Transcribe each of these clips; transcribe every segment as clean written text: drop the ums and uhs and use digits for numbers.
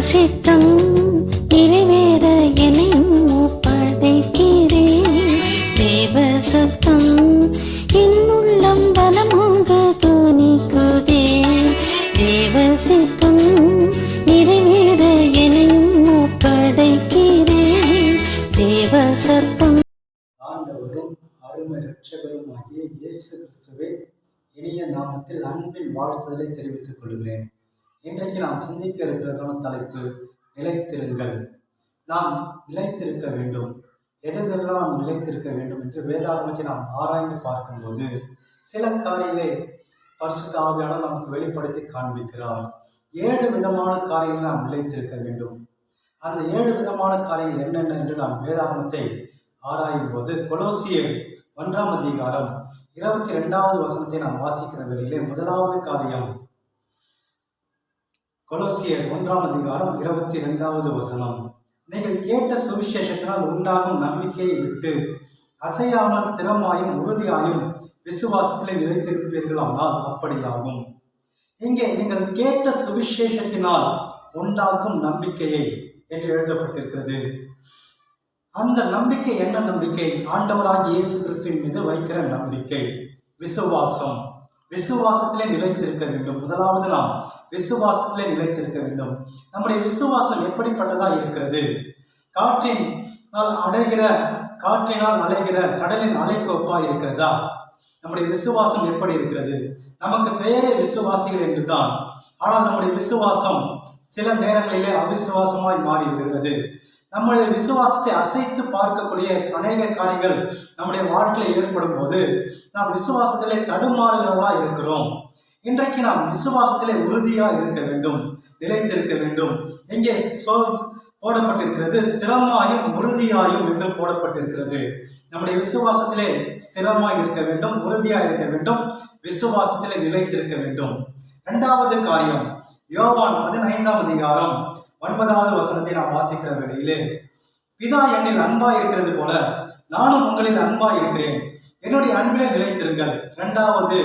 சித்தம் நிறைவேற என்னையும் ஒப்படைக்கிறேன். தேவ சத்தம் என் உள்ளம் பலமாக துணிக்குதே. தேவ சித்தம் நிறைவேற என்னையும் ஒப்படைக்கிறேன். தேவ சத்தம். ஆண்டவரும் அருமை இரட்சகரும் ஆகிய இயேசு கிறிஸ்துவே இனிய நாமத்தில் அன்பின் வாழ்த்துதலை தெரிவித்துக் கொள்கிறேன். இன்றைக்கு நாம் சிந்திக்க இருக்கிற தலைப்பு நிலைத்திருங்கள். நாம் நிலைத்திருக்க வேண்டும். எதெல்லாம் நாம் நிலைத்திருக்க வேண்டும் என்று வேதாகமத்தை நாம் ஆராய்ந்து பார்க்கும்போது சில காரியங்களை பரிசுத்த ஆவியானவர் நமக்கு வெளிப்படுத்தி காண்பிக்கிறார். 7 விதமான காரியங்களை நாம் நிலைத்திருக்க வேண்டும். அந்த 7 விதமான காரியங்கள் என்னென்ன என்று நாம் வேதாகமத்தை ஆராயும் போது கொலோசியர் 1ஆம் அதிகாரம் 22வது வசனத்தை நாம் வாசிக்கிற வேளையிலே முதலாவது காரியம் கொலோசியர் 1ஆம் அதிகாரம் 22வது வசனம். நீங்கள் கேட்ட சுவிசேஷத்தினால் உண்டாகும் நம்பிக்கையை விட்டு அசையாமல் ஸ்திரமாயும் உறுதியாயும் விசுவாசத்திலே நிலைத்திருப்பீர்களானால் அப்படியாகும். இங்கே நீங்கள் கேட்ட சுவிசேஷத்தினால் உண்டாகும் நம்பிக்கையை என்று எழுதப்பட்டிருக்கிறது. அந்த நம்பிக்கை என்ன நம்பிக்கை? ஆண்டவராகிய இயேசு கிறிஸ்துவின் மீது வைக்கிற நம்பிக்கை, விசுவாசம். விசுவாசத்திலே நிலைத்திருக்க வேண்டும். முதலாவது நாம் விசுவாசத்திலே நிலைத்திருக்க வேண்டும். நம்முடைய விசுவாசம் எப்படிப்பட்டதா இருக்கிறது? காற்றினால் அலைகிற கடலின் அலைக்கு ஒப்பா இருக்கிறதா? நம்முடைய விசுவாசம் எப்படி இருக்கிறது? நமக்கு பெயரே விசுவாசிகள் என்றுதான். ஆனால் நம்முடைய விசுவாசம் சில நேரங்களிலே அவிசுவாசமாய் மாறிவிடுகிறது. நம்முடைய விசுவாசத்தை அசைத்து பார்க்கக்கூடிய அநேக காரியங்கள் நம்முடைய வாழ்க்கையில் ஏற்படும் போது நாம் விசுவாசத்திலே தடுமாறுகிறவர்களா இருக்கிறோம். இன்றைக்கு நாம் விசுவாசத்திலே உறுதியா இருக்க வேண்டும், நிலைத்திருக்க வேண்டும். எங்கே போடப்பட்டிருக்கிறது? ஸ்திரமாயும் உறுதியாயும் என்று போடப்பட்டிருக்கிறது. நம்முடைய விசுவாசத்திலே ஸ்திரமாய் இருக்க வேண்டும், உறுதியா இருக்க வேண்டும், விசுவாசத்திலே நிலைத்திருக்க வேண்டும். 2வது காரியம் யோவான் 15ஆம் அதிகாரம் 9வது வசனத்தை நாம் வாசிக்கிற வேளையிலே, பிதா என்னில் அன்பா இருக்கிறது போல நானும் உங்களில் அன்பா இருக்கிறேன், என்னுடைய அன்பிலே நிலைத்திருங்கள். 2வது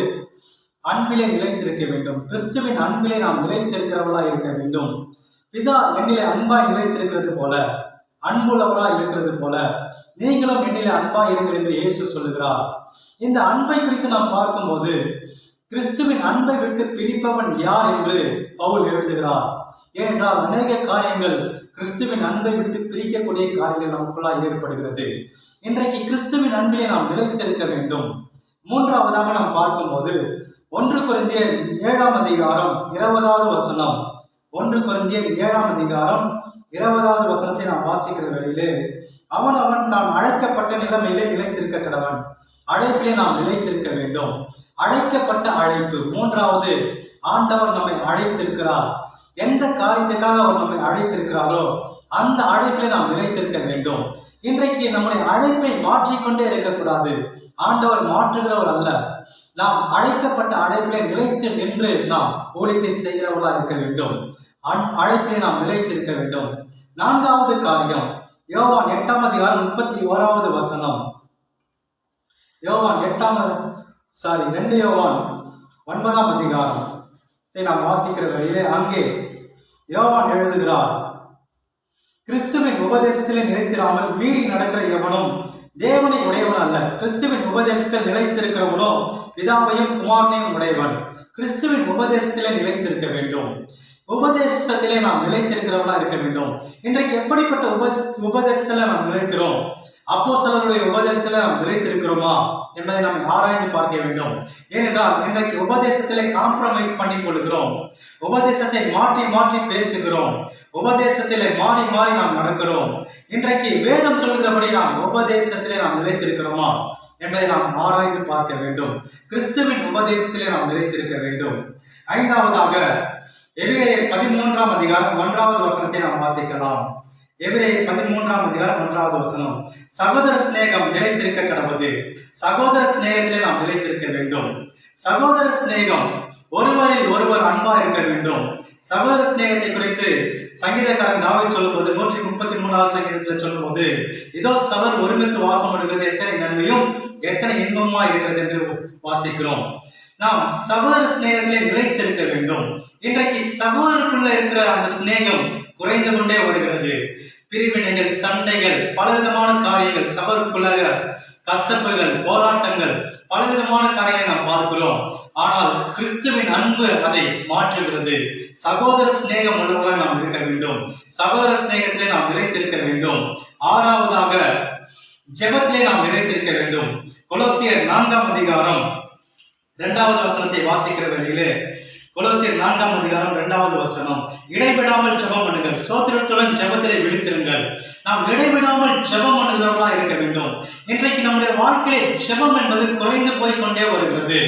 அன்பிலே நிலைத்திருக்க வேண்டும். கிறிஸ்துவின் அன்பிலே நாம் நிலைத்திருக்கிறவர்களா இருக்க வேண்டும். பிதா என்னிலே அன்பாய் நிலைத்திருக்கிறது போல, அன்புள்ளவராய் இருக்கிறது போல நீங்களும் என்னிலே அன்பாய் இருங்கள் என்று இயேசு சொல்லுகிறார். இந்த அன்பை குறித்து நாம் பார்க்கும்போது கிறிஸ்துவின் அன்பை விட்டு பிரிப்பவன் யார் என்று பவுல் எழுதுகிறார். ஏனென்றால் அநேக காரியங்கள் கிறிஸ்துவின் அன்பை விட்டு பிரிக்கக்கூடிய காரியங்கள் நமக்குள்ளாக ஏற்படுகிறது. இன்றைக்கு கிறிஸ்துவின் அன்பிலே நாம் நிலைத்திருக்க வேண்டும். 3வதாக நாம் பார்க்கும்போது 1 கொரிந்தியர் 7ஆம் அதிகாரம் 20வது வசனம். 1 கொரிந்தியர் 7ஆம் அதிகாரம் 20வது வசனத்தை நாம் வாசிக்கிற வேளையிலே, அவன் தான் அழைக்கப்பட்ட நிலைமையிலே நிலைத்திருக்க கடவன். அழைப்பிலே நாம் நிலைத்திருக்க வேண்டும். அழைக்கப்பட்ட அழைப்பு. 3வது, ஆண்டவர் நம்மை அழைத்திருக்கிறார். எந்த காரியத்துக்காக அவர் நம்மை அழைத்திருக்கிறாரோ அந்த அழைப்பிலே நாம் நிலைத்திருக்க வேண்டும். இன்றைக்கு நம்முடைய அழைப்பை மாற்றிக்கொண்டே இருக்கக்கூடாது. ஆண்டவர் மாற்றுகிறவர் அல்ல. நாம் அழைக்கப்பட்ட அழைப்பிலே நிலைத்து நின்று நாம் ஊழியத்தை செய்கிறவர்களா இருக்க வேண்டும். அழைப்பிலே நாம் நிலைத்திருக்க வேண்டும். 4வது காரியம் யோவான் 8ஆம் அதிகாரம் 31வது வசனம். யோவான் 2 யோவான் 9ஆம் அதிகாரத்தை நாம் வாசிக்கிற வரையிலே அங்கே யோவான் எழுதுகிறார், கிறிஸ்துவின் உபதேசத்திலே நிலைத்திராமல் மீறி நடக்கிற எவனும் தேவனை உடையவன் அல்ல. கிறிஸ்துவின் உபதேசத்தில் நிலைத்திருக்கிறவனோ பிதாவையும் குமாரனையும் உடையவன். கிறிஸ்துவின் உபதேசத்திலே நிலைத்திருக்க வேண்டும். உபதேசத்திலே நாம் நிலைத்திருக்கிறவர்களா இருக்க வேண்டும். இன்றைக்கு எப்படிப்பட்ட உபதேசத்துல நாம் நிலைக்கிறோம்? அப்போஸ்தலர்களுடைய உபதேசத்துல நாம் நிலைத்திருக்கிறோமா என்பதை நாம் ஆராய்ந்து பார்க்க வேண்டும். ஏனென்றால் இன்றைக்கு உபதேசத்திலே காம்ப்ரமைஸ் பண்ணி கொள்கிறோம். உபதேசத்தை மாற்றி மாற்றி பேசுகிறோம். உபதேசத்திலே மாறி மாறி நாம் நடக்கிறோம். இன்றைக்கு வேதம் சொல்கிறபடி நாம் உபதேசத்திலே நாம் நிலைத்திருக்கிறோமா என்பதை நாம் ஆராய்ந்து பார்க்க வேண்டும். கிறிஸ்துவின் உபதேசத்திலே நாம் நிலைத்திருக்க வேண்டும். 5வதாக எபிரேயர் 13ஆம் அதிகாரம் 1வது வசனத்தை நாம் வாசிக்கலாம். எபிரேயர் 13ஆம் அதிகாரம் 1வது வசனம். சகோதர சிநேகம் நிலைத்திருக்க கடவுது. சகோதர சிநேகத்திலே நாம் நிலைத்திருக்க வேண்டும். சகோதர சிநேகம், ஒருவரில் ஒருவர் அன்பா இருக்க வேண்டும். சகோதர சிநேகத்தை குறித்து சங்கீதக்காரன் தாவீது சொல்லும்போது 133வது சங்கீதத்தில் சொல்லும்போது, இதோ சவர் ஒருமித்து வாசம் பண்ணுகிறது எத்தனை நன்மையும் எத்தனை இன்பமா இருக்கிறது என்று வாசிக்கிறோம். நாம் சகோதர சிநேகத்திலே நிலைத்திருக்க வேண்டும். இன்றைக்கு சகோதரருக்குள்ள இருக்கிற அந்த சிநேகம் குறைந்து கொண்டே வருகிறது. பிரிவினைகள், சண்டைகள், பலவிதமான காரியங்கள், சகோதரருக்குள்ள கசப்புகள், போராட்டங்கள், பலவிதமான காரியங்களை நாம் பார்க்கிறோம். ஆனால் கிறிஸ்துவின் அன்பு அதை மாற்றுகிறது. சகோதர சிநேகம் உள்ளவர்களாக நாம் இருக்க வேண்டும். சகோதர சிநேகத்திலே நாம் நிலைத்திருக்க வேண்டும். ஆறாவதாக ஜெபத்திலே நாம் நிலைத்திருக்க வேண்டும். கொலோசியர் 4ஆம் அதிகாரம் 2வது வசனத்தை வாசிக்கிற வேளையிலே, கொலோசியர் 4ஆம் அதிகாரம் 2வது வசனம், இடைவிடாமல் ஜெபம் பண்ணுங்கள், ஸ்தோத்திரத்துடன் ஜெபத்திலே விழித்திருங்கள். நாம் இடைவிடாமல் ஜெபம் பண்ணுகிறவர்களாக இருக்க வேண்டும். இன்றைக்கு நம்முடைய வாழ்க்கையிலே ஜெபம் என்பது குறைந்து போய்கொண்டே வருகிறது.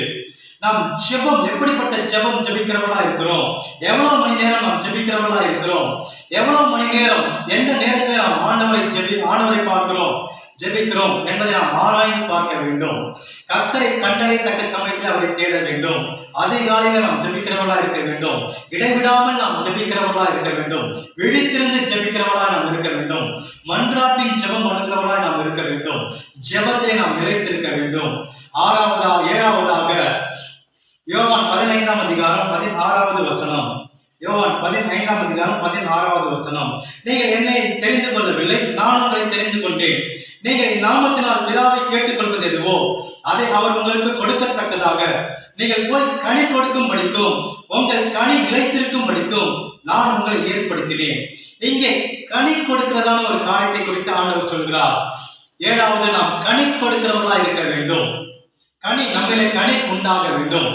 நாம் ஜெபம், எப்படிப்பட்ட ஜெபம் ஜெபிக்கிறவர்களா இருக்கிறோம்? எவ்வளவு மணி நேரம் நாம் ஜெபிக்கிறவர்களா இருக்கிறோம்? எவ்வளவு மணி நேரம், எந்த நேரத்தில் நாம் ஆண்டவரை பார்க்கிறோம், ஜெபிக்கிறோம் என்பதை நாம் ஆராய்ந்து பார்க்க வேண்டும். கர்த்தரை கண்டடையத்தக்க சமயத்தில் அவரை தேட வேண்டும். அதிகாலையில் நாம் ஜெபிக்கிறவர்களா இருக்க வேண்டும். இடைவிடாமல் நாம் ஜெபிக்கிறவர்களா இருக்க வேண்டும். விழித்திருந்து ஜெபிக்கிறவர்களா நாம் இருக்க வேண்டும். மன்றாட்டின் ஜெபம் பண்ணுகிறவர்களா நாம் இருக்க வேண்டும். ஜெபத்திலே நாம் நிலைத்திருக்க வேண்டும். ஏழாவதாக யோவான் 15ஆம் அதிகாரம் 16வது வசனம். யோவான் 15ஆம் அதிகாரம் 16வது வசனம், நீங்கள் என்னை தெரிந்து கொள்ளவில்லை, நான் உங்களை தெரிந்து கொண்டேன். நீங்கள் நாமத்தினால் பிதாவை கேட்டுக்கொள்வது எதுவோ அதை அவர் உங்களுக்கு கொடுக்கத்தக்கதாக நீங்கள் போய் கனி கொடுக்கும் படிக்கும், உங்கள் கனி நிலைத்திருக்கும் படிக்கும் நான் உங்களை ஏற்படுத்தினேன். இங்கே கனி கொடுக்கிறதான ஒரு காரியத்தை குறித்து ஆண்டவர் சொல்கிறார். ஏழாவது, நாம் கனி கொடுக்கிறவர்களா இருக்க வேண்டும். கனி, நம்மளே கனி உண்டாக வேண்டும்.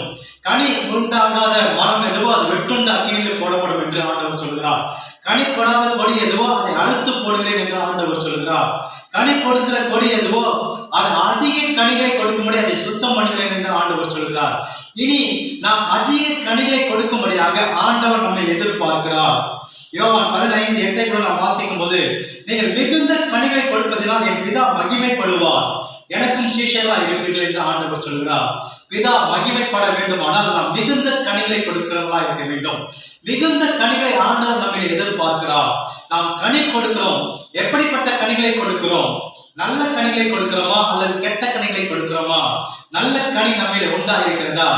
கனி உண்டாகாத மரம் எதுவோ அது வெட்டுண்ட அக்கினியில் போடப்படும் என்று ஆண்டவர் சொல்கிறார். கனி கொடாத கொடி எதுவோ அதை அறுத்து போடுகிறேன் என்று ஆண்டவர் சொல்கிறார். கனி கொடுக்கிற கொடி எதுவோ அது அதிக கனிகளை கொடுக்கும்படி அதை சுத்தம் பண்ணுகிறேன் என்று ஆண்டவர் சொல்கிறார். இனி நாம் அதிக கனிகளை கொடுக்கும்படியாக ஆண்டவர் நம்மை எதிர்பார்க்கிறார். யோவான் 15:8 நாம் வாசிக்கும் போது, நீங்கள் மிகுந்த கனிகளை கொடுப்பதினால் என் பிதா மகிமைப்படுவார், எனக்கும் சீஷர்களா இருப்பீர்கள் என்று ஆண்டவர் சொல்கிறார். பிதா மகிமைப்பட வேண்டுமானால் நாம் மிகுந்த கனிகளை கொடுக்கிறவர்களா இருக்க வேண்டும். மிகுந்த கனிகளை ஆண்டவர் நம்மை எதிர்பார்க்கிறார். நாம் கனி கொடுக்கிறோம். எப்படிப்பட்ட கனிகளை கொடுக்கிறோம்? நல்ல கனிகளை கொடுக்கிறோமா அல்லது கெட்ட கனிகளை கொடுக்கிறோமா? நல்ல கனி நம்மிலே உண்டா இருக்கிறதா?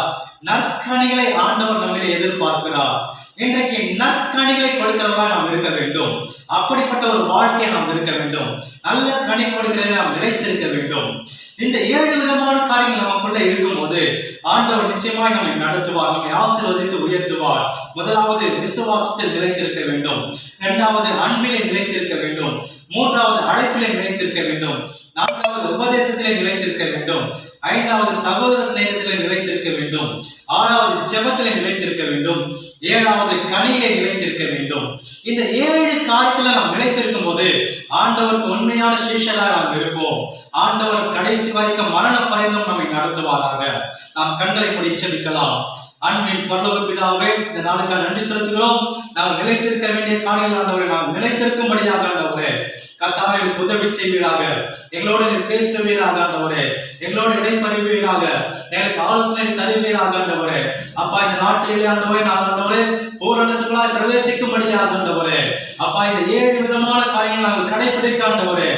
நற்கனிகளை ஆண்டவர் நம்மிலே எதிர்பார்க்கிறார். இன்றைக்கு நற்கனிகளை கொடுக்கிறவர்களா நாம் இருக்க வேண்டும். அப்படிப்பட்ட ஒரு வாழ்க்கையை நாம் இருக்க வேண்டும். நல்ல கனி கொடுக்கிறதை நாம் நிலைத்திருக்க வேண்டும். இந்த 7 விதமான காரியங்கள் நமக்குள்ள இருக்கும் போது ஆண்டவர் நிச்சயமாய் நம்மை நடத்துவார், நம்மை ஆசீர்வதித்து உயர்த்துவார். முதலாவது, விசுவாசத்தில் நிலைத்திருக்க வேண்டும். 2வது, அன்பிலே நிலைத்திருக்க வேண்டும். 3வது, அழைப்பிலே நிலைத்திருக்க வேண்டும். 4வது, உபதேசத்திலே நிலைத்திருக்க வேண்டும். 5வது, சகோதர சிநேகத்திலே நிலைத்திருக்க வேண்டும். 6வது, ஜெபத்திலே நிலைத்திருக்க வேண்டும். 7வது, கனியிலே நிலைத்திருக்க வேண்டும். இந்த 7 காரியத்துல நாம் நிலைத்திருக்கும் போது ஆண்டவருக்கு உண்மையான சீஷராக நாம் இருப்போம். ஆண்டவர் கடைசி வரைக்கும் மரண பரியந்தம் நம்மை நடத்துவாராக. நாம் கண்களை மூடி ஜெபிக்கலாம். அன்பின் பரலோக பிதாவே, இந்த நாளுக்காக நன்றி செலுத்துகிறோம். நாம் நிலைத்திருக்க வேண்டிய காரியங்கள் ஆண்டவரை நாம் நிலைத்திருக்கும்படியாக ஆண்டவரே கர்த்தாவே உதவி செய்வீராக. எங்களோடு நீர் பேசுவீராக ஆண்டவரே. எங்களோடு இடைப்பறிவீராக. எங்களுக்கு ஆலோசனை தருவீராக ஆண்டவரே. அப்பா, இந்த நாட்டிலே ஆண்டவரே நாங்கள் ஆண்டவரே பூரணத்துக்குள்ளாய் பிரவேசிக்கும்படியாக ஆண்டவரே. அப்பா, இந்த 7 விதமான காரியங்கள் நாங்கள் கடைபிடிக்க ஆண்டவரே.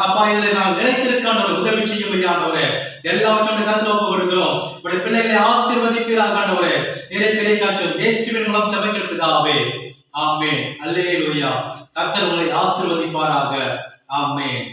அப்பா, இதில் நாங்கள் நிலைத்திருக்க ஆண்டவரே உதவி செய்யும்படி ஆண்டவரே எல்லாவற்றையும் கருத்தில் ஒப்பு கொடுக்கிறோம். உடைய பிள்ளைகளை ஆசீர்வதிப்பீராக ஆண்டவரே. இறை பிள்ளை காட்டும் இயேசுவின் மூலம் ஜெபிக்கிறோம் பிதாவே. ஆமென். அல்லேலூயா. கர்த்தர் உங்களை ஆசீர்வதிப்பாராக. ஆமென்.